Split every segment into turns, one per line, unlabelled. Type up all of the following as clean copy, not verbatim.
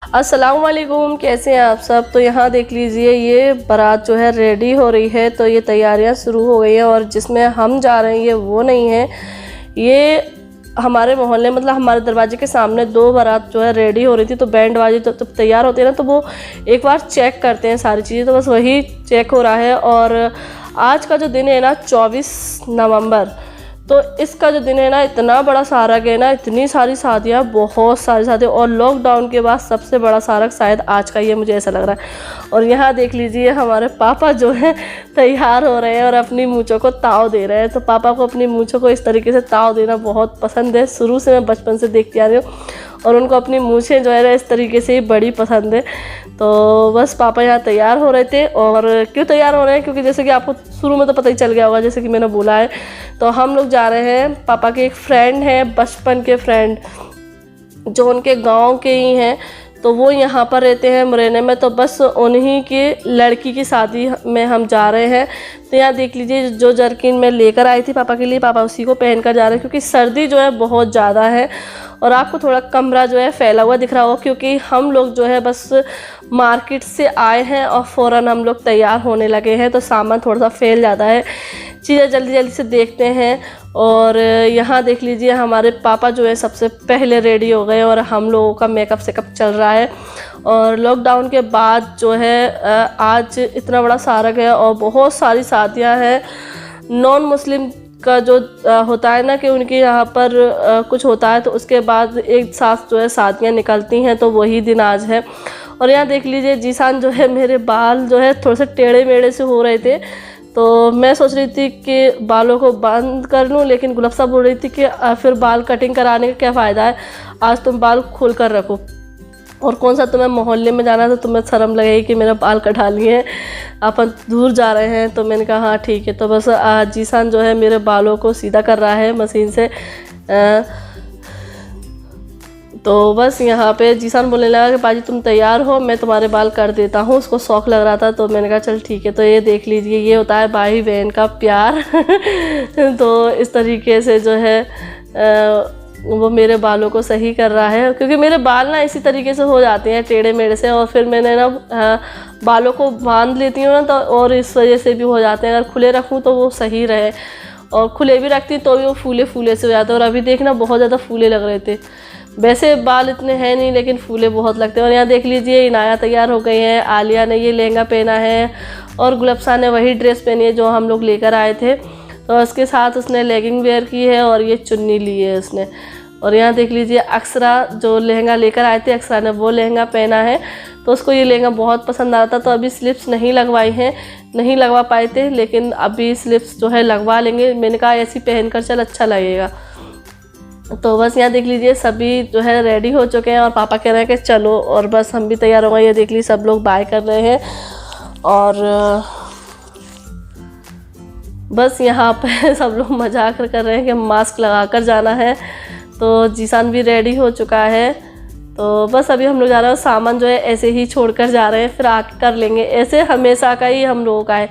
अस्सलाम वालेकुम, कैसे हैं आप सब। तो यहाँ देख लीजिए ये बारात जो है रेडी हो रही है। तो ये तैयारियाँ शुरू हो गई हैं और जिसमें हम जा रहे हैं ये वो नहीं है। ये हमारे मोहल्ले मतलब हमारे दरवाजे के सामने दो बारात जो है रेडी हो रही थी। तो बैंड बाजी तो तैयार होते हैं ना, तो वो एक बार चेक करते हैं सारी चीज़ें। तो बस वही चेक हो रहा है। और आज का जो दिन है ना 24 नवंबर, तो इसका जो दिन है ना इतना बड़ा सारक है ना, इतनी सारी शादियाँ, बहुत सारी शादियाँ। और लॉकडाउन के बाद सबसे बड़ा सारक शायद आज का ही है, मुझे ऐसा लग रहा है। और यहाँ देख लीजिए हमारे पापा जो है तैयार हो रहे हैं और अपनी मूँछों को ताव दे रहे हैं। तो पापा को अपनी मूँछों को इस तरीके से ताव देना बहुत पसंद है, शुरू से मैं बचपन से देखती आ रही हूँ। और उनको अपनी मूँछें जो है ना इस तरीके से ही बड़ी पसंद है। तो बस पापा यहाँ तैयार हो रहे थे। और क्यों तैयार हो रहे हैं, क्योंकि जैसे कि आपको शुरू में तो पता ही चल गया होगा, जैसे कि मैंने बोला है। तो हम लोग जा रहे हैं, पापा के एक फ्रेंड हैं, बचपन के फ्रेंड जो उनके गांव के ही हैं, तो वो यहाँ पर रहते हैं मुरैना में। तो बस उन्हीं की लड़की की शादी में हम जा रहे हैं। तो यहाँ देख लीजिए जो जर्किन मैं लेकर आई थी पापा के लिए, पापा उसी को पहन कर जा रहे हैं, क्योंकि सर्दी जो है बहुत ज़्यादा है। और आपको थोड़ा कमरा जो है फैला हुआ दिख रहा होगा, क्योंकि हम लोग जो है बस मार्केट से आए हैं और फ़ौरन हम लोग तैयार होने लगे हैं। तो सामान थोड़ा सा फैल जाता है, चीज़ें जल्दी जल्दी से देखते हैं। और यहाँ देख लीजिए हमारे पापा जो है सबसे पहले रेडी हो गए और हम लोगों का मेकअप सेकअप चल रहा है। और लॉकडाउन के बाद जो है आज इतना बड़ा सारक है और बहुत सारी शादियाँ हैं। नॉन मुस्लिम का जो होता है ना कि उनके यहाँ पर कुछ होता है, तो उसके बाद एक साथ जो है शादियाँ निकलती हैं, तो वही दिन आज है। और यहाँ देख लीजिए जीसान जो है, मेरे बाल जो है थोड़े से टेढ़े मेढ़े से हो रहे थे। तो मैं सोच रही थी कि बालों को बंद कर लूँ, लेकिन गुलाब साहब बोल रही थी कि फिर बाल कटिंग कराने का क्या फ़ायदा है, आज तुम बाल खोल कर रखो। और कौन सा तुम्हें मोहल्ले में जाना है, तो तुम्हें शर्म लगेगी कि मेरा बाल कटा लिए हैं, अपन दूर जा रहे हैं। तो मैंने कहा हाँ ठीक है। तो बस जीसान जो है मेरे बालों को सीधा कर रहा है मशीन से। तो बस यहाँ पे जीसान बोलने लगा कि बाजी तुम तैयार हो, मैं तुम्हारे बाल कर देता हूँ। उसको शौक़ लग रहा था, तो मैंने कहा चल ठीक है। तो ये देख लीजिए ये होता है भाई बहन का प्यार। तो इस तरीके से जो है वो मेरे बालों को सही कर रहा है, क्योंकि मेरे बाल ना इसी तरीके से हो जाते हैं टेढ़े मेढ़े से। और फिर मैंने ना बालों को बांध लेती हूँ ना, तो और इस वजह से भी हो जाते हैं। अगर खुले रखूँ तो वो सही रहे, और खुले भी रखती तो भी वो फूले फूले से हो जाते हैं। और अभी देखना बहुत ज़्यादा फूले लग रहे थे, वैसे बाल इतने हैं नहीं लेकिन फूले बहुत लगते हैं। और यहाँ देख लीजिए इनाया तैयार हो गई है, आलिया ने ये लहंगा पहना है और गुलफ्सा ने वही ड्रेस पहनी है जो हम लोग लेकर आए थे। तो उसके साथ उसने लेगिंग वेयर की है और ये चुन्नी ली है उसने। और यहाँ देख लीजिए अक्षरा जो लहंगा लेकर आए थे, अक्षरा ने वो लहंगा पहना है। तो उसको ये लहंगा बहुत पसंद आता था। तो अभी स्लिप्स नहीं लगवाई हैं, नहीं लगवा पाए थे, लेकिन अभी स्लिप्स जो है लगवा लेंगे। मैंने कहा ऐसी पहन कर चल अच्छा लगेगा। तो बस यहाँ देख लीजिए सभी जो है रेडी हो चुके हैं और पापा कह रहे हैं कि चलो, और बस हम भी तैयार हो गए। ये देख लीजिए सब लोग बाय कर रहे हैं। और बस यहाँ पे सब लोग मजाक कर रहे हैं कि मास्क लगा कर जाना है। तो जीसान भी रेडी हो चुका है। तो बस अभी हम लोग जा रहे हैं, सामान जो है ऐसे ही छोड़कर जा रहे हैं, फिर आके कर लेंगे। ऐसे हमेशा का ही हम लोगों का है।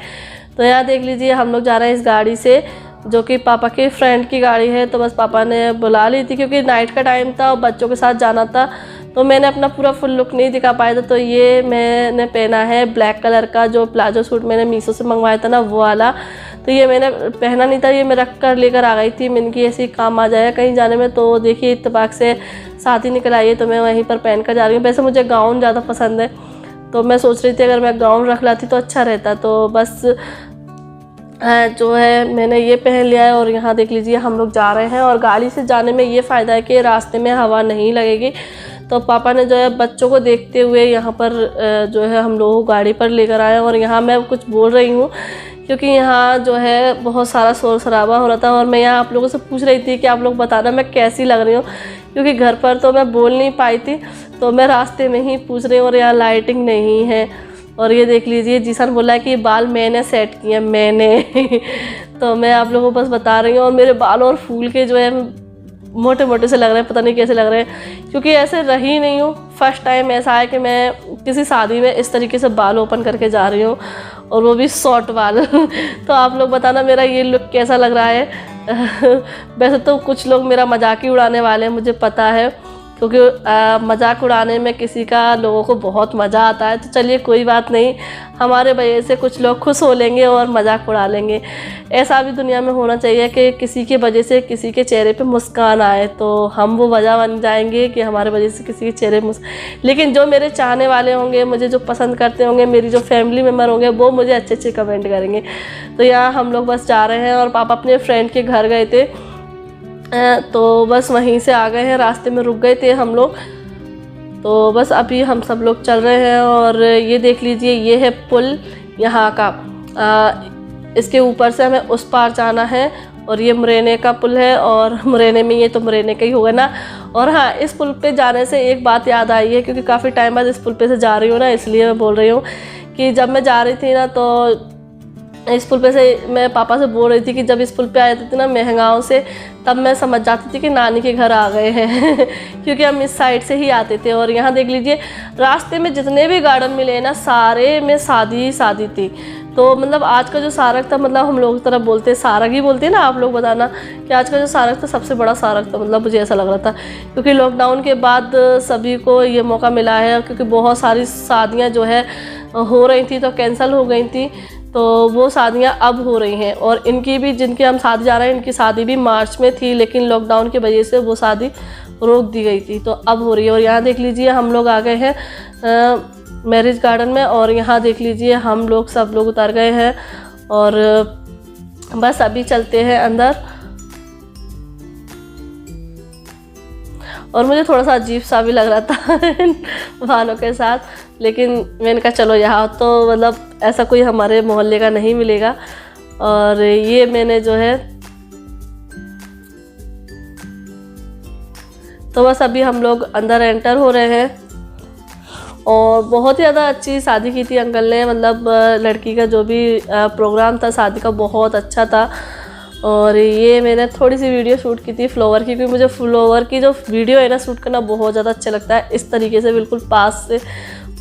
तो यहाँ देख लीजिए हम लोग जा रहे हैं इस गाड़ी से, जो कि पापा के फ्रेंड की गाड़ी है। तो बस पापा ने बुला ली थी, क्योंकि नाइट का टाइम था और बच्चों के साथ जाना था। तो मैंने अपना पूरा फुल लुक नहीं दिखा पाया था। तो ये मैंने पहना है ब्लैक कलर का जो प्लाजो सूट मैंने मीशो से मंगवाया था ना, वो वाला। तो ये मैंने पहना नहीं था, ये मैं रख कर लेकर आ गई थी। मैंने कि ऐसे ही काम आ जाएगा कहीं जाने में। तो देखिए इत्तेफाक से साथ ही निकल आई है, तो मैं वहीं पर पहन कर जा रही हूँ। वैसे मुझे गाउन ज़्यादा पसंद है, तो मैं सोच रही थी अगर मैं गाउन रख लाती तो अच्छा रहता। तो बस जो है मैंने ये पहन लिया है। और यहाँ देख लीजिए हम लोग जा रहे हैं। और गाड़ी से जाने में ये फ़ायदा है कि रास्ते में हवा नहीं लगेगी। तो पापा ने जो है बच्चों को देखते हुए यहाँ पर जो है हम लोग गाड़ी पर लेकर आए। और यहाँ मैं कुछ बोल रही हूँ क्योंकि यहाँ जो है बहुत सारा शोर शराबा हो रहा था। और मैं यहाँ आप लोगों से पूछ रही थी कि आप लोग बताना मैं कैसी लग रही हूँ, क्योंकि घर पर तो मैं बोल नहीं पाई थी, तो मैं रास्ते में ही पूछ रही हूँ। और यहाँ लाइटिंग नहीं है। और ये देख लीजिए जीसान बोला है कि बाल मैंने सेट किए, मैंने। तो मैं आप लोगों को बस बता रही हूँ। और मेरे बाल और फूल के जो है मोटे मोटे से लग रहे हैं, पता नहीं कैसे लग रहे हैं, क्योंकि ऐसे रही नहीं हूँ। फर्स्ट टाइम ऐसा है कि मैं किसी शादी में इस तरीके से बाल ओपन करके जा रही हूँ, और वो भी शॉर्ट बाल। तो आप लोग बताना मेरा ये लुक कैसा लग रहा है। वैसे तो कुछ लोग मेरा मजाक ही उड़ाने वाले हैं, मुझे पता है, क्योंकि मजाक उड़ाने में किसी का लोगों को बहुत मज़ा आता है। तो चलिए कोई बात नहीं, हमारे वजह से कुछ लोग खुश हो लेंगे और मजाक उड़ा लेंगे। ऐसा भी दुनिया में होना चाहिए कि किसी की वजह से किसी के चेहरे पे मुस्कान आए, तो हम वो वजह बन जाएंगे कि हमारे वजह से किसी के चेहरे लेकिन जो मेरे चाहने वाले होंगे, मुझे जो पसंद करते होंगे, मेरी जो फैमिली मेम्बर होंगे, वो मुझे अच्छे अच्छे कमेंट करेंगे। तो यहाँ हम लोग बस जा रहे हैं और पापा अपने फ्रेंड के घर गए थे, तो बस वहीं से आ गए हैं, रास्ते में रुक गए थे हम लोग। तो बस अभी हम सब लोग चल रहे हैं और ये देख लीजिए, ये है पुल यहाँ का। इसके ऊपर से हमें उस पार जाना है और ये मुरैना का पुल है, और मुरैना में ये तो मुरैना का ही होगा ना। और हाँ, इस पुल पे जाने से एक बात याद आई है, क्योंकि काफ़ी टाइम बाद इस पुल पे से जा रही हूँ ना, इसलिए मैं बोल रही हूँ कि जब मैं जा रही थी ना, तो इस पुल पे से मैं पापा से बोल रही थी कि जब इस पुल पे आए थे ना महंगाओं से, तब मैं समझ जाती थी कि नानी के घर आ गए हैं क्योंकि हम इस साइड से ही आते थे। और यहाँ देख लीजिए, रास्ते में जितने भी गार्डन मिले ना, सारे में शादी ही शादी थी। तो मतलब आज का जो सारक था, मतलब हम लोग की तरफ बोलते हैं सारक ही बोलते हैं ना, आप लोग बताना कि आज का जो सारक था सबसे बड़ा सारक था, मतलब मुझे ऐसा लग रहा था। क्योंकि लॉकडाउन के बाद सभी को ये मौका मिला है, क्योंकि बहुत सारी शादियाँ जो है हो रही थी तो कैंसिल हो गई थी, तो वो शादियां अब हो रही हैं। और इनकी भी, जिनकी हम शादी जा रहे हैं, इनकी शादी भी मार्च में थी, लेकिन लॉकडाउन की वजह से वो शादी रोक दी गई थी, तो अब हो रही है। और यहाँ देख लीजिए, हम लोग आ गए हैं मैरिज गार्डन में, और यहाँ देख लीजिए हम लोग सब लोग उतर गए हैं और बस अभी चलते हैं अंदर। और मुझे थोड़ा सा अजीब सा भी लग रहा था वालों के साथ, लेकिन मैंने कहा चलो यहाँ तो मतलब ऐसा कोई हमारे मोहल्ले का नहीं मिलेगा। और ये मैंने जो है, तो बस अभी हम लोग अंदर एंटर हो रहे हैं। और बहुत ही ज़्यादा अच्छी शादी की थी अंकल ने, मतलब लड़की का जो भी प्रोग्राम था शादी का, बहुत अच्छा था। और ये मैंने थोड़ी सी वीडियो शूट की थी फ्लावर की, क्योंकि मुझे फ्लावर की जो वीडियो है ना शूट करना बहुत ज़्यादा अच्छा लगता है, इस तरीके से बिल्कुल पास से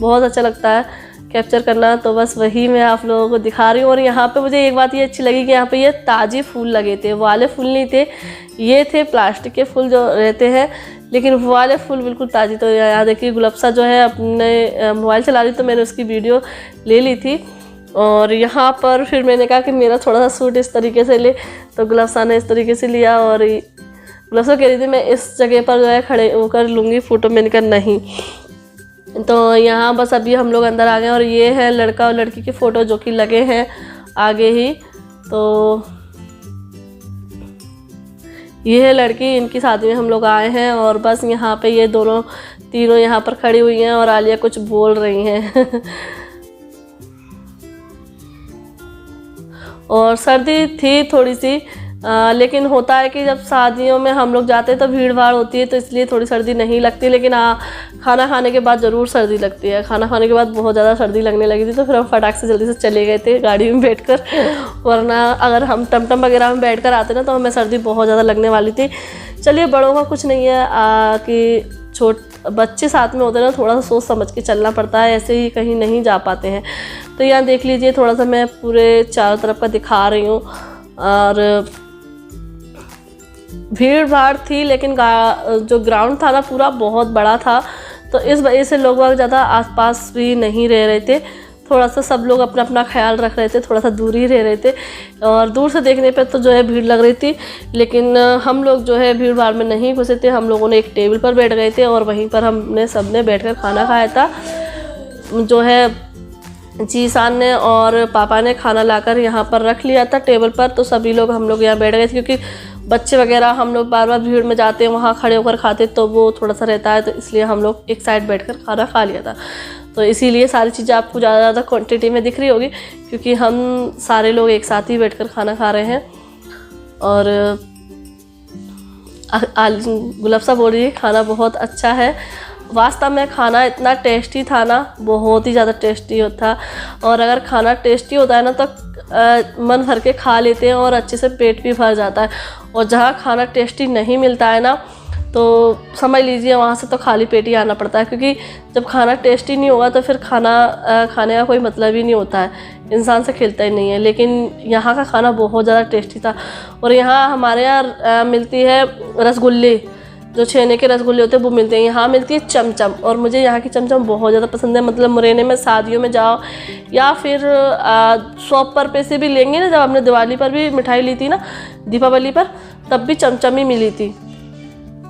बहुत अच्छा लगता है कैप्चर करना। तो बस वही मैं आप लोगों को दिखा रही हूँ। और यहाँ पे मुझे एक बात ये अच्छी लगी कि यहाँ पे ये ताज़े फूल लगे थे, वाले फूल नहीं थे, ये थे प्लास्टिक के फूल जो रहते हैं, लेकिन वाले फूल बिल्कुल ताज़ी। तो यहाँ देखिए, गुलफ्सा जो है अपने मोबाइल चला रही, तो मैंने उसकी वीडियो ले ली थी। और यहाँ पर फिर मैंने कहा कि मेरा थोड़ा सा सूट इस तरीके से ले, तो गुलफ्सा ने इस तरीके से लिया। और गुलफ्सा कह रही थी मैं इस जगह पर जो है खड़े होकर लूँगी फ़ोटो, मैंने कहा नहीं। तो यहाँ बस अभी हम लोग अंदर आ गए, और ये है लड़का और लड़की की फ़ोटो जो कि लगे हैं आगे ही। तो ये है लड़की, इनकी शादी में हम लोग आए हैं। और बस यहाँ पे ये दोनों तीनों यहाँ पर खड़ी हुई हैं और आलिया कुछ बोल रही हैं और सर्दी थी थोड़ी सी, लेकिन होता है कि जब शादियों में हम लोग जाते हैं तो भीड़ भाड़ होती है, तो इसलिए थोड़ी सर्दी नहीं लगती। लेकिन हाँ, खाना खाने के बाद ज़रूर सर्दी लगती है। खाना खाने के बाद बहुत ज़्यादा सर्दी लगने लगी थी, तो फिर हम फटाक से जल्दी से चले गए थे गाड़ी में बैठकर, वरना अगर हम टमटम वगैरह में बैठकर आते ना, तो हमें सर्दी बहुत ज़्यादा लगने वाली थी। चलिए, बड़ों का कुछ नहीं है कि बच्चे साथ में होते हैं ना, थोड़ा सा सोच समझ के चलना पड़ता है, ऐसे ही कहीं नहीं जा पाते हैं। तो यहाँ देख लीजिए, थोड़ा सा मैं पूरे चारों तरफ का दिखा रही हूँ। और भीड़ भाड़ थी, लेकिन जो ग्राउंड था ना पूरा बहुत बड़ा था, तो इस वजह से लोग वहाँ ज़्यादा आसपास भी नहीं रह रहे थे। थोड़ा सा सब लोग अपना अपना ख्याल रख रहे थे, थोड़ा सा दूर ही रह रहे थे। और दूर से देखने पे तो जो है भीड़ लग रही थी, लेकिन हम लोग जो है भीड़ भाड़ में नहीं घुसे थे। हम लोगों ने एक टेबल पर बैठ गए थे और वहीं पर हमने सबने बैठकर खाना खाया था। जो है जीशान ने और पापा ने खाना लाकर यहाँ पर रख लिया था टेबल पर, तो सभी लोग हम लोग यहाँ बैठ गए थे। क्योंकि बच्चे वगैरह हम लोग बार बार भीड़ में जाते हैं, वहाँ खड़े होकर खाते, तो वो थोड़ा सा रहता है, तो इसलिए हम लोग एक साइड बैठकर खाना खा लिया था। तो इसीलिए सारी चीज़ें आपको ज़्यादा क्वांटिटी में दिख रही होगी, क्योंकि हम सारे लोग एक साथ ही बैठकर खाना खा रहे हैं। और गुलफ्सा बोल रही है खाना बहुत अच्छा है। वास्तव में खाना इतना टेस्टी था ना, बहुत ही ज़्यादा टेस्टी होता। और अगर खाना टेस्टी होता है ना, तो मन भर के खा लेते हैं और अच्छे से पेट भी भर जाता है। और जहाँ खाना टेस्टी नहीं मिलता है ना, तो समझ लीजिए वहाँ से तो खाली पेट ही आना पड़ता है। क्योंकि जब खाना टेस्टी नहीं होगा तो फिर खाना खाने का कोई मतलब ही नहीं होता है, इंसान से खिलता ही नहीं है। लेकिन यहाँ का खाना बहुत ज़्यादा टेस्टी था। और यहाँ हमारे यहाँ मिलती है रसगुल्ले, जो छेने के रसगुल्ले होते हैं वो मिलते हैं। यहाँ मिलती है चमचम, और मुझे यहाँ की चमचम बहुत ज़्यादा पसंद है। मतलब मुरैना में शादियों में जाओ या फिर शॉप पर पैसे भी लेंगे ना, जब हमने दिवाली पर भी मिठाई ली थी ना, दीपावली पर, तब भी चमचम ही मिली थी।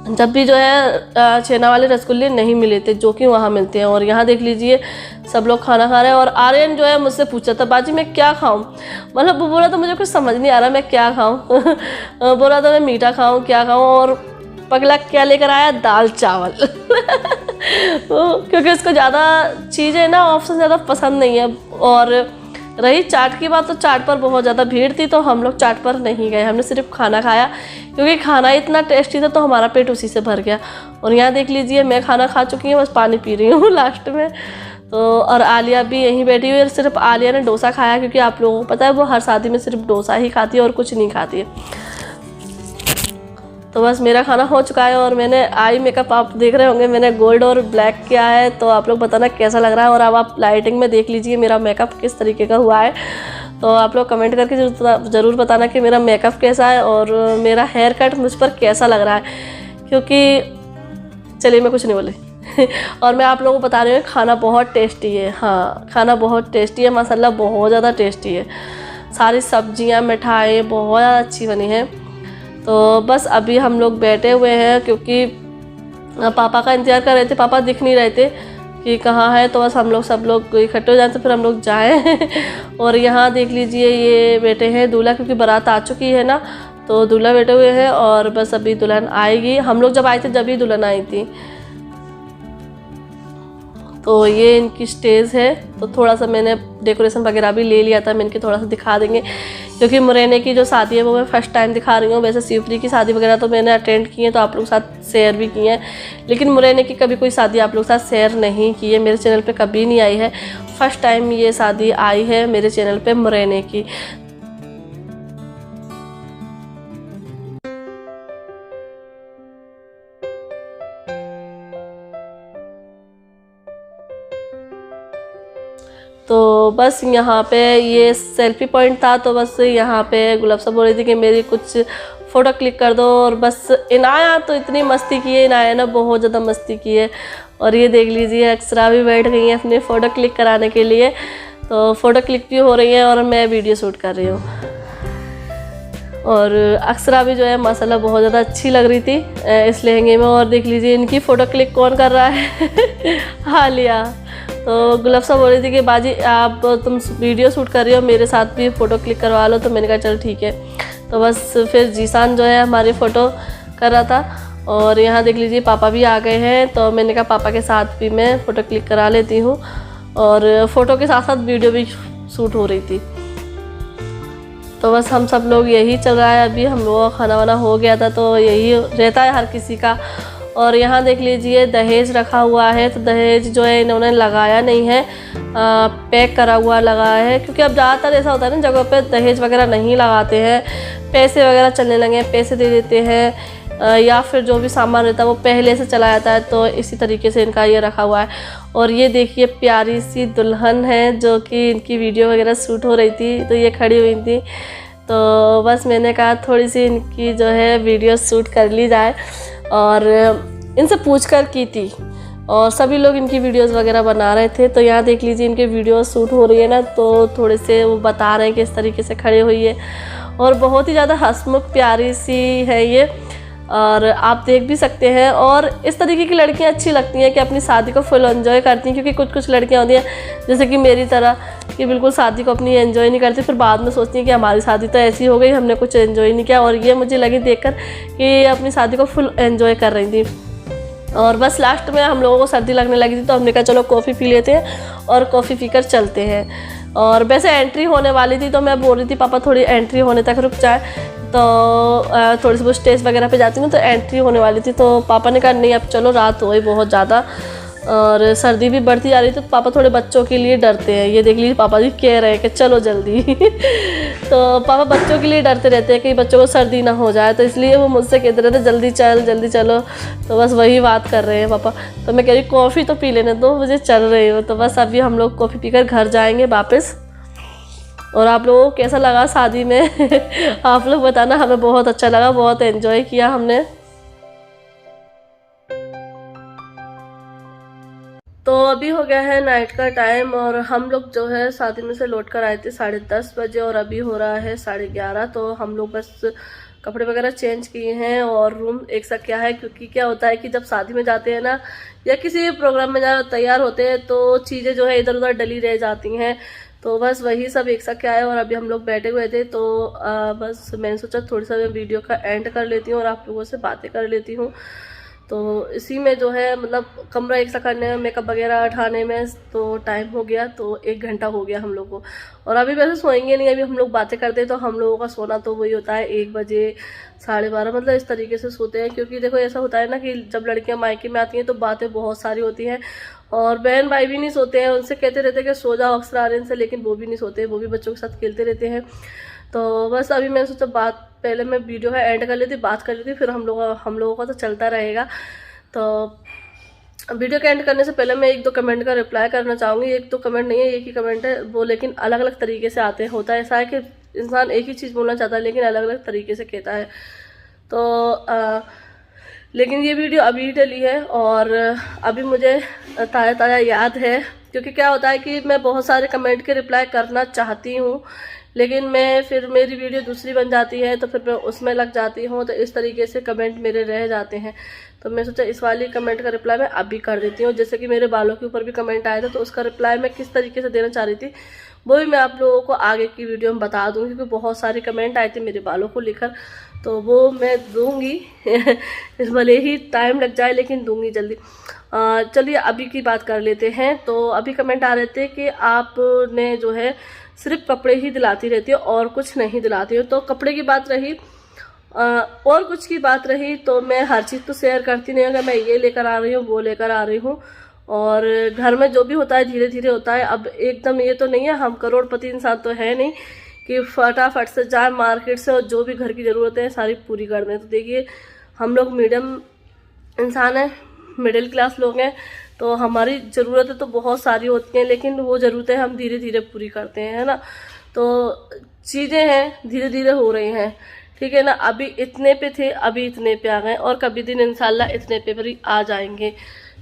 जब भी जो है छेना वाले रसगुल्ले नहीं मिले थे, जो कि वहाँ मिलते हैं। और यहाँ देख लीजिए सब लोग खाना खा रहे हैं, और आर्यन जो है मुझसे पूछा था बाजी मैं क्या खाऊं। मतलब वो बोला था मुझे कुछ समझ नहीं आ रहा मैं क्या खाऊं बोला था मैं मीठा खाऊं क्या खाऊं, और पगला क्या लेकर आया, दाल चावल क्योंकि उसको ज़्यादा चीज़ें ना ऑप्शन ज़्यादा पसंद नहीं है। और रही चाट की बात, तो चाट पर बहुत ज़्यादा भीड़ थी, तो हम लोग चाट पर नहीं गए, हमने सिर्फ खाना खाया, क्योंकि खाना इतना टेस्टी था तो हमारा पेट उसी से भर गया। और यहाँ देख लीजिए मैं खाना खा चुकी हूँ, बस पानी पी रही हूँ लास्ट में। तो और आलिया भी यहीं बैठी हुई है। सिर्फ आलिया ने डोसा खाया, क्योंकि आप लोगों को पता है वो हर शादी में सिर्फ डोसा ही खाती है और कुछ नहीं खाती है। तो बस मेरा खाना हो चुका है, और मैंने आई मेकअप आप देख रहे होंगे मैंने गोल्ड और ब्लैक किया है, तो आप लोग बताना कैसा लग रहा है। और अब आप लाइटिंग में देख लीजिए मेरा मेकअप किस तरीके का हुआ है, तो आप लोग कमेंट करके ज़रूर बताना कि मेरा मेकअप कैसा है और मेरा हेयर कट मुझ पर कैसा लग रहा है। क्योंकि चलिए मैं कुछ नहीं बोली और मैं आप लोगों को बता रही हूँ खाना बहुत टेस्टी है। हाँ, खाना बहुत टेस्टी है माशाल्लाह, बहुत ज़्यादा टेस्टी है। सारी सब्जियाँ मिठाई बहुत ज़्यादा अच्छी बनी है। तो बस अभी हम लोग बैठे हुए हैं, क्योंकि पापा का इंतज़ार कर रहे थे, पापा दिख नहीं रहे थे कि कहाँ है, तो बस हम लोग सब लोग इकट्ठे हो जाए तो फिर हम लोग जाएँ और यहाँ देख लीजिए ये बैठे हैं दूल्हा, क्योंकि बारात आ चुकी है ना, तो दूल्हा बैठे हुए हैं। और बस अभी दुल्हन आएगी, हम लोग जब आए थे जब ही दुल्हन आई थी। तो ये इनकी स्टेज है, तो थोड़ा सा मैंने डेकोरेशन वगैरह भी ले लिया था, मैं इनके थोड़ा सा दिखा देंगे, क्योंकि मुरैना की जो शादी है वो मैं फर्स्ट टाइम दिखा रही हूँ। वैसे शिवपुरी की शादी वगैरह तो मैंने अटेंड की है, तो आप लोग साथ शेयर भी की है, लेकिन मुरैना की कभी कोई शादी आप लोग साथ शेयर नहीं की है, मेरे चैनल पे कभी नहीं आई है। फर्स्ट टाइम ये शादी आई है मेरे चैनल पे मुरैना की। तो बस यहाँ पे ये सेल्फी पॉइंट था, तो बस यहाँ पे गुलाब साहब बोल रही थी कि मेरी कुछ फ़ोटो क्लिक कर दो। और बस इनाया तो इतनी मस्ती की है, इनाया ने बहुत ज़्यादा मस्ती की है। और ये देख लीजिए अक्षरा भी बैठ गई है अपनी फ़ोटो क्लिक कराने के लिए, तो फ़ोटो क्लिक भी हो रही है और मैं वीडियो शूट कर रही हूँ। और अक्षरा भी जो है माशाल्लाह बहुत ज़्यादा अच्छी लग रही थी इस लहंगे में। और देख लीजिए इनकी फ़ोटो क्लिक कौन कर रहा है हालिया। तो गुलाब साहब बोल रही थी कि बाजी आप तुम वीडियो शूट कर रही हो, मेरे साथ भी फ़ोटो क्लिक करवा लो, तो मैंने कहा चल ठीक है। तो बस फिर जीसान जो है हमारी फ़ोटो कर रहा था। और यहाँ देख लीजिए पापा भी आ गए हैं, तो मैंने कहा पापा के साथ भी मैं फ़ोटो क्लिक करा लेती हूँ। और फ़ोटो के साथ साथ वीडियो भी शूट हो रही थी। तो बस हम सब लोग यही चल रहा है, अभी हम लोगों का खाना वाना हो गया था, तो यही रहता है हर किसी का। और यहाँ देख लीजिए दहेज रखा हुआ है, तो दहेज जो है इन्होंने लगाया नहीं है, पैक करा हुआ लगाया है, क्योंकि अब ज़्यादातर ऐसा होता है ना जगह पे दहेज वगैरह नहीं लगाते हैं, पैसे वगैरह चलने लगे हैं, पैसे दे देते हैं, या फिर जो भी सामान रहता है वो पहले से चला जाता है। तो इसी तरीके से इनका ये रखा हुआ है। और ये देखिए प्यारी सी दुल्हन है जो कि इनकी वीडियो वगैरह शूट हो रही थी, तो ये खड़ी हुई थी। तो बस मैंने कहा थोड़ी सी इनकी जो है वीडियो शूट कर ली जाए, और इनसे पूछकर की थी, और सभी लोग इनकी वीडियोस वगैरह बना रहे थे। तो यहाँ देख लीजिए इनके वीडियोस शूट हो रही है ना, तो थोड़े से वो बता रहे हैं कि इस तरीके से खड़े हुई है, और बहुत ही ज़्यादा हंसमुख प्यारी सी है ये, और आप देख भी सकते हैं। और इस तरीके की लड़कियां अच्छी लगती हैं कि अपनी शादी को फुल एंजॉय करती हैं, क्योंकि कुछ कुछ लड़कियां होती हैं जैसे कि मेरी तरह कि बिल्कुल शादी को अपनी एंजॉय नहीं करती, फिर बाद में सोचती हैं कि हमारी शादी तो ऐसी हो गई, हमने कुछ एंजॉय नहीं किया। और ये मुझे लगी देखकर कि अपनी शादी को फुल एंजॉय कर रही थी। और बस लास्ट में हम लोगों को सर्दी लगने लगी थी, तो हमने कहा चलो कॉफ़ी पी लेते हैं और कॉफ़ी पीकर चलते हैं। और वैसे एंट्री होने वाली थी, तो मैं बोल रही थी पापा थोड़ी एंट्री होने तक रुक जाए, तो थोड़ी सी वो स्टेज वगैरह पे जाती हूँ, तो एंट्री होने वाली थी। तो पापा ने कहा नहीं अब चलो, रात हो गई बहुत ज़्यादा और सर्दी भी बढ़ती जा रही थी, तो पापा थोड़े बच्चों के लिए डरते हैं। ये देख लीजिए पापा जी कह रहे हैं कि चलो जल्दी तो पापा बच्चों के लिए डरते रहते हैं कि बच्चों को सर्दी ना हो जाए, तो इसलिए वो मुझसे कहते रहते जल्दी चल जल्दी चलो। तो बस वही बात कर रहे हैं पापा। तो मैं कह रही कॉफ़ी तो पी लेने दो, मुझे चल रही हो। तो बस अभी हम लोग कॉफ़ी पीकर घर जाएंगे वापस। और आप लोगों को कैसा लगा शादी में आप लोग बताना, हमें बहुत अच्छा लगा, बहुत एंजॉय किया हमने। तो अभी हो गया है नाइट का टाइम और हम लोग जो है शादी में से लौट कर आए थे 10:30 बजे और अभी हो रहा है 11:30। तो हम लोग बस कपड़े वगैरह चेंज किए हैं और रूम एक सा क्या है, क्योंकि क्या होता है कि जब शादी में जाते हैं ना या किसी भी प्रोग्राम में तैयार होते हैं तो चीज़ें जो है इधर उधर डली रह जाती हैं। तो बस वही सब एक सा क्या है। और अभी हम लोग बैठे हुए थे तो बस मैंने सोचा थोड़ी सा मैं वीडियो का एंड कर लेती हूँ और आप लोगों से बातें कर लेती हूँ। तो इसी में जो है मतलब कमरा एक सा करने में, मेकअप वगैरह उठाने में तो टाइम हो गया, तो 1 घंटा हो गया हम लोग को। और अभी वैसे सोएंगे नहीं, अभी हम लोग बातें करते हैं तो हम लोगों का सोना तो वही होता है 1 बजे 12:30, मतलब इस तरीके से सोते हैं। क्योंकि देखो ऐसा होता है ना कि जब लड़कियां मायके में आती हैं तो बातें बहुत सारी होती हैं और बहन भाई भी नहीं सोते हैं, उनसे कहते रहते हैं कि सो जाओ अक्सर आ रहे से, लेकिन वो भी नहीं सोते, वो भी बच्चों के साथ खेलते रहते हैं। तो बस अभी मैंने सोचा बात पहले मैं वीडियो का एंड कर लेती, बात कर लेती, फिर हम लोगों का तो चलता रहेगा। तो वीडियो का एंड करने से पहले मैं 1-2 कमेंट का रिप्लाई करना चाहूँगी। 1-2 कमेंट नहीं है, एक ही कमेंट है वो, लेकिन अलग अलग तरीके से आते हैं। होता है ऐसा है कि इंसान एक ही चीज़ बोलना चाहता है लेकिन अलग अलग तरीके से कहता है। तो लेकिन ये वीडियो अभी डली है और अभी मुझे ताज़ा ताज़ा याद है। क्योंकि क्या होता है कि मैं बहुत सारे कमेंट के रिप्लाई करना चाहती हूँ लेकिन मैं फिर मेरी वीडियो दूसरी बन जाती है तो फिर मैं उसमें लग जाती हूँ, तो इस तरीके से कमेंट मेरे रह जाते हैं। तो मैं सोचा इस वाली कमेंट का रिप्लाई मैं अभी कर देती हूँ। जैसे कि मेरे बालों के ऊपर भी कमेंट आया था तो उसका रिप्लाई मैं किस तरीके से देना चाह रही थी वो भी मैं आप लोगों को आगे की वीडियो में बता दूँगी। क्योंकि बहुत सारे कमेंट आए थे मेरे बालों को लेकर, तो वो मैं दूँगी इस भले ही टाइम लग जाए लेकिन दूँगी जल्दी। चलिए अभी की बात कर लेते हैं। तो अभी कमेंट आ रहे थे कि आपने जो है सिर्फ कपड़े ही दिलाती रहती हो और कुछ नहीं दिलाती हो। तो कपड़े की बात रही और कुछ की बात रही तो मैं हर चीज़ तो शेयर करती नहीं, अगर मैं ये लेकर आ रही हूँ वो लेकर आ रही हूँ। और घर में जो भी होता है धीरे धीरे होता है। अब एकदम ये तो नहीं है, हम करोड़पति इंसान तो है नहीं कि फटाफट से जाए मार्केट से और जो भी घर की ज़रूरतें हैं सारी पूरी कर दें। तो देखिए हम लोग मीडियम इंसान हैं, मिडिल क्लास लोग हैं, तो हमारी ज़रूरतें तो बहुत सारी होती हैं लेकिन वो ज़रूरतें हम धीरे धीरे पूरी करते हैं, है ना। तो चीज़ें हैं धीरे धीरे हो रही हैं, ठीक है ना। अभी इतने पे थे अभी इतने पे आ गए और कभी दिन इंशाल्लाह इतने पे भी आ जाएंगे।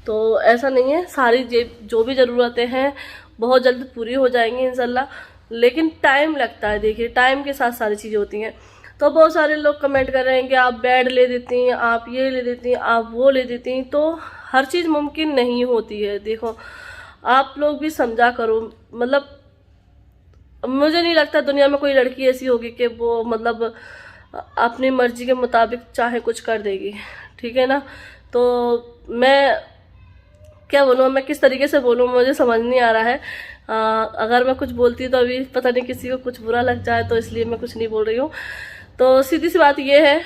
तो ऐसा नहीं है, सारी जो भी ज़रूरतें हैं बहुत जल्द पूरी हो जाएंगी इंशाल्लाह, लेकिन टाइम लगता है। देखिए टाइम के साथ सारी चीज़ें होती हैं। तो बहुत सारे लोग कमेंट कर रहे हैं कि आप बेड ले देती हैं, आप ये ले देती हैं, आप वो ले देती हैं। तो हर चीज़ मुमकिन नहीं होती है। देखो आप लोग भी समझा करो, मतलब मुझे नहीं लगता दुनिया में कोई लड़की ऐसी होगी कि वो मतलब अपनी मर्जी के मुताबिक चाहे कुछ कर देगी, ठीक है ना। तो मैं क्या बोलूँ, मैं किस तरीके से बोलूँ मुझे समझ नहीं आ रहा है। अगर मैं कुछ बोलती तो अभी पता नहीं किसी को कुछ बुरा लग जाए, तो इसलिए मैं कुछ नहीं बोल रही हूँ। तो सीधी सी बात ये है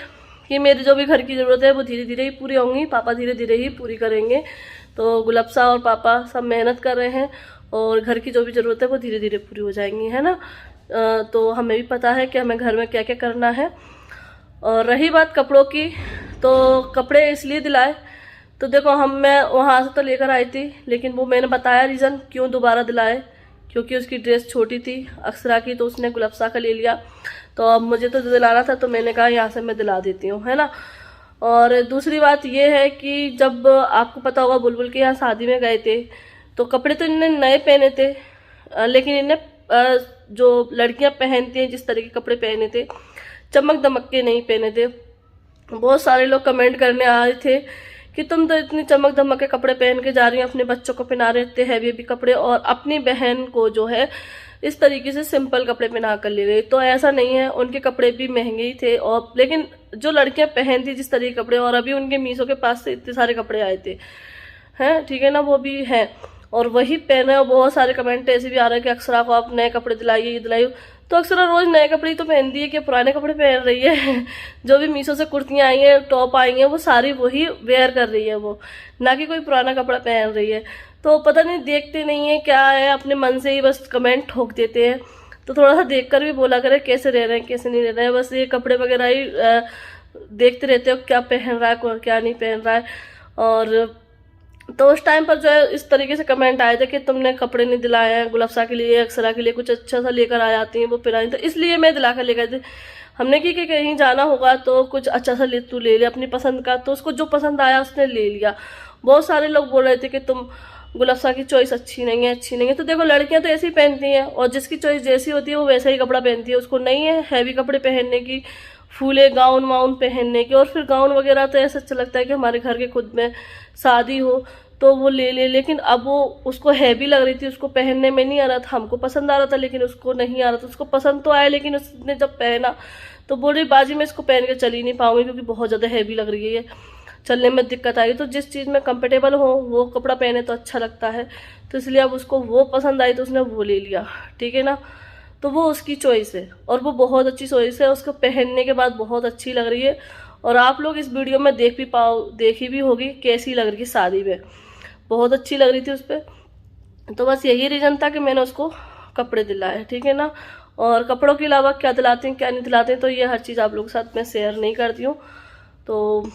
कि मेरी जो भी घर की ज़रूरत है वो धीरे धीरे ही पूरी होंगी, पापा धीरे धीरे ही पूरी करेंगे। तो गुलफ्सा और पापा सब मेहनत कर रहे हैं और घर की जो भी ज़रूरत है वो धीरे धीरे पूरी हो जाएंगी, है ना। तो हमें भी पता है कि हमें घर में क्या क्या करना है। और रही बात कपड़ों की, तो कपड़े इसलिए दिलाए तो देखो मैं वहाँ से तो लेकर आई थी, लेकिन वो मैंने बताया रीज़न क्यों दोबारा दिलाए, क्योंकि उसकी ड्रेस छोटी थी अक्सरा की, तो उसने गुलफ्सा का ले लिया। तो अब मुझे तो दिलाना था तो मैंने कहा यहाँ से मैं दिला देती हूँ, है ना। और दूसरी बात ये है कि जब आपको पता होगा बुलबुल के यहाँ शादी में गए थे तो कपड़े तो इन्हें नए पहने थे, लेकिन इन्हें जो लड़कियाँ पहनती हैं जिस तरह के कपड़े पहने थे चमक दमक के नहीं पहने थे। बहुत सारे लोग कमेंट करने आ रहे थे कि तुम तो इतनी चमक धमक के कपड़े पहन के जा रही हैं, अपने बच्चों को पहना रहे थे हैवी हैवी कपड़े और अपनी बहन को जो है इस तरीके से सिंपल कपड़े पहना कर ले गई। तो ऐसा नहीं है, उनके कपड़े भी महंगे ही थे और लेकिन जो लड़कियां पहनती जिस तरह के कपड़े, और अभी उनके मीशो के पास से इतने सारे कपड़े आए थे, हैं ठीक है ना, वो भी हैं और वही पहने। और बहुत सारे कमेंट ऐसे भी आ रहे हैं कि अक्षरा को आप नए कपड़े दिलाइए, ये दिलाइए। तो अक्सर रोज नए कपड़े ही तो पहनती है कि पुराने कपड़े पहन रही है। जो भी मीशो से कुर्तियाँ आई हैं, टॉप आई हैं, वो सारी वही वेयर कर रही है, वो ना कि कोई पुराना कपड़ा पहन रही है। तो पता नहीं देखते नहीं है क्या है, अपने मन से ही बस कमेंट ठोक देते हैं। तो थोड़ा सा देखकर भी बोला करें कैसे रह रहे हैं कैसे नहीं रह रहे हैं, बस ये कपड़े वगैरह ही देखते रहते हो क्या पहन रहा है क्या नहीं पहन रहा है। और तो उस टाइम पर जो है इस तरीके से कमेंट आए थे कि तुमने कपड़े नहीं दिलाए हैं गुलफ्सा के लिए, अक्षरा के लिए कुछ अच्छा सा लेकर आ जाती हैं वो पिरानी, तो इसलिए मैं दिला कर ले गए थे। हमने कि कहीं जाना होगा तो कुछ अच्छा सा तू ले ले अपनी पसंद का, तो उसको जो पसंद आया उसने ले लिया। बहुत सारे लोग बोल रहे थे कि तुम गुलफ्सा की चॉइस अच्छी नहीं है। तो देखो लड़कियां तो ऐसी ही पहनती हैं और जिसकी चॉइस जैसी होती है वो वैसा ही कपड़ा पहनती है। उसको नहीं है हैवी कपड़े पहनने की, फूले गाउन वाउन पहनने की। और फिर गाउन वगैरह तो ऐसा अच्छा लगता है कि हमारे घर के खुद में शादी हो तो वो ले ले, लेकिन अब वो उसको हैवी लग रही थी, उसको पहनने में नहीं आ रहा था। हमको पसंद आ रहा था लेकिन उसको नहीं आ रहा था। उसको पसंद तो आया लेकिन उसने जब पहना तो बोली बाजी में इसको पहन के चल ही नहीं पाऊंगी क्योंकि बहुत ज़्यादा हैवी लग रही है, ये चलने में दिक्कत आएगी। तो जिस चीज़ में कंफर्टेबल हो वो कपड़ा पहने तो अच्छा लगता है। तो इसलिए अब उसको वो पसंद आई तो उसने वो ले लिया, ठीक है ना। तो वो उसकी चॉइस है और वो बहुत अच्छी चॉइस है, उसको पहनने के बाद बहुत अच्छी लग रही है। और आप लोग इस वीडियो में देखी भी होगी कैसी लग रही है शादी में, बहुत अच्छी लग रही थी उस पर। तो बस यही रीज़न था कि मैंने उसको कपड़े दिलाए, ठीक है ना। और कपड़ों के अलावा क्या दिलाते हैं क्या नहीं दिलाते हैं तो ये हर चीज़ आप लोगों के साथ मैं शेयर नहीं करती हूँ। तो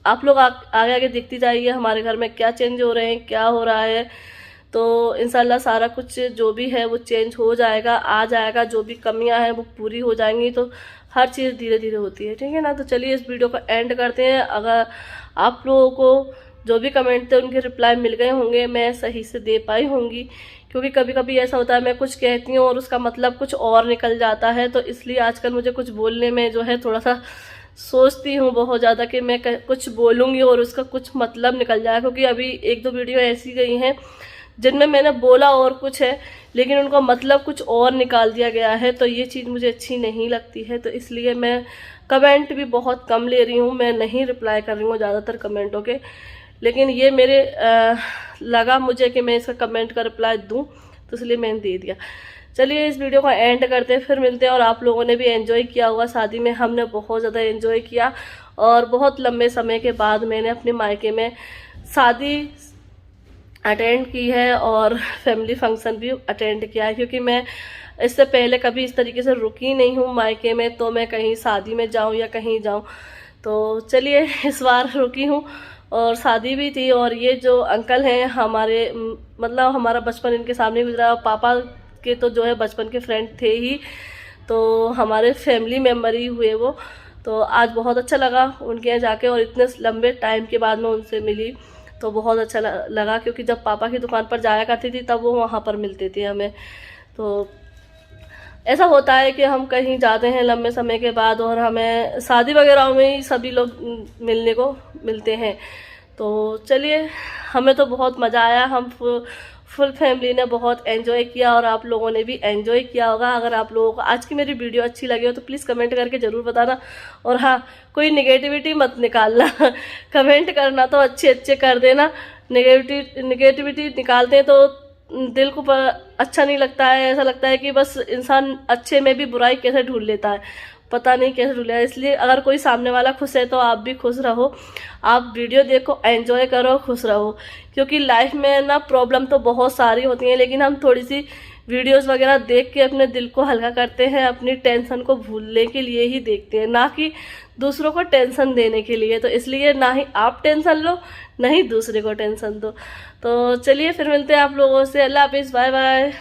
आप लोग आगे आगे देखती जाइए हमारे घर में क्या चेंज हो रहे हैं, क्या हो रहा है। तो इंशाल्लाह सारा कुछ जो भी है वो चेंज हो जाएगा, आ जाएगा। जो भी कमियां हैं वो पूरी हो जाएंगी। तो हर चीज़ धीरे धीरे होती है, ठीक है ना। तो चलिए इस वीडियो को एंड करते हैं। अगर आप लोगों को जो भी कमेंट थे उनके रिप्लाई मिल गए होंगे, मैं सही से दे पाई होंगी, क्योंकि कभी कभी ऐसा होता है मैं कुछ कहती हूँ और उसका मतलब कुछ और निकल जाता है। तो इसलिए आजकल मुझे कुछ बोलने में जो है थोड़ा सा सोचती हूँ बहुत ज़्यादा कि मैं कुछ बोलूँगी और उसका कुछ मतलब निकल जाए। क्योंकि अभी एक दो वीडियो ऐसी गई हैं जिनमें मैंने बोला और कुछ है लेकिन उनका मतलब कुछ और निकाल दिया गया है। तो ये चीज़ मुझे अच्छी नहीं लगती है। तो इसलिए मैं कमेंट भी बहुत कम ले रही हूँ, मैं नहीं रिप्लाई कर रही हूँ ज़्यादातर कमेंटों के। लेकिन ये मेरे लगा मुझे कि मैं इसका कमेंट का रिप्लाई दूँ तो इसलिए मैंने दे दिया। चलिए इस वीडियो को एंड करते हैं, फिर मिलते हैं। और आप लोगों ने भी एंजॉय किया होगा शादी में, हमने बहुत ज़्यादा एंजॉय किया। और बहुत लंबे समय के बाद मैंने अपने मायके में शादी अटेंड की है और फैमिली फंक्शन भी अटेंड किया है। क्योंकि मैं इससे पहले कभी इस तरीके से रुकी नहीं हूँ मायके में, तो मैं कहीं शादी में जाऊँ या कहीं जाऊँ। तो चलिए इस बार रुकी हूँ और शादी भी थी। और ये जो अंकल हैं हमारे, मतलब हमारा बचपन इनके सामने गुजरा। पापा के तो जो है बचपन के फ्रेंड थे ही, तो हमारे फैमिली मेम्बर ही हुए वो। तो आज बहुत अच्छा लगा उनके यहाँ जाके और इतने लंबे टाइम के बाद मैं उनसे मिली तो बहुत अच्छा लगा। क्योंकि जब पापा की दुकान पर जाया करती थी तब वो वहाँ पर मिलते थे हमें। तो ऐसा होता है कि हम कहीं जाते हैं लंबे समय के बाद और हमें शादी वगैरह में ही सभी लोग मिलने को मिलते हैं। तो चलिए हमें तो बहुत मज़ा आया, हम फुल फैमिली ने बहुत एंजॉय किया और आप लोगों ने भी एंजॉय किया होगा। अगर आप लोगों को आज की मेरी वीडियो अच्छी लगी हो तो प्लीज़ कमेंट करके ज़रूर बताना। और हाँ, कोई नेगेटिविटी मत निकालना कमेंट करना तो अच्छे अच्छे कर देना। नेगेटिविटी निकालते हैं तो दिल को अच्छा नहीं लगता है। ऐसा लगता है कि बस इंसान अच्छे में भी बुराई कैसे ढूंढ लेता है, पता नहीं कैसे ढूंढ लिया। इसलिए अगर कोई सामने वाला खुश है तो आप भी खुश रहो, आप वीडियो देखो, एंजॉय करो, खुश रहो। क्योंकि लाइफ में ना प्रॉब्लम तो बहुत सारी होती हैं लेकिन हम थोड़ी सी वीडियोस वगैरह देख के अपने दिल को हल्का करते हैं, अपनी टेंशन को भूलने के लिए ही देखते हैं, ना कि दूसरों को टेंशन देने के लिए। तो इसलिए ना ही आप टेंशन लो ना ही दूसरे को टेंशन दो। तो चलिए फिर मिलते हैं आप लोगों से। अल्लाह हाफिज़, बाय बाय।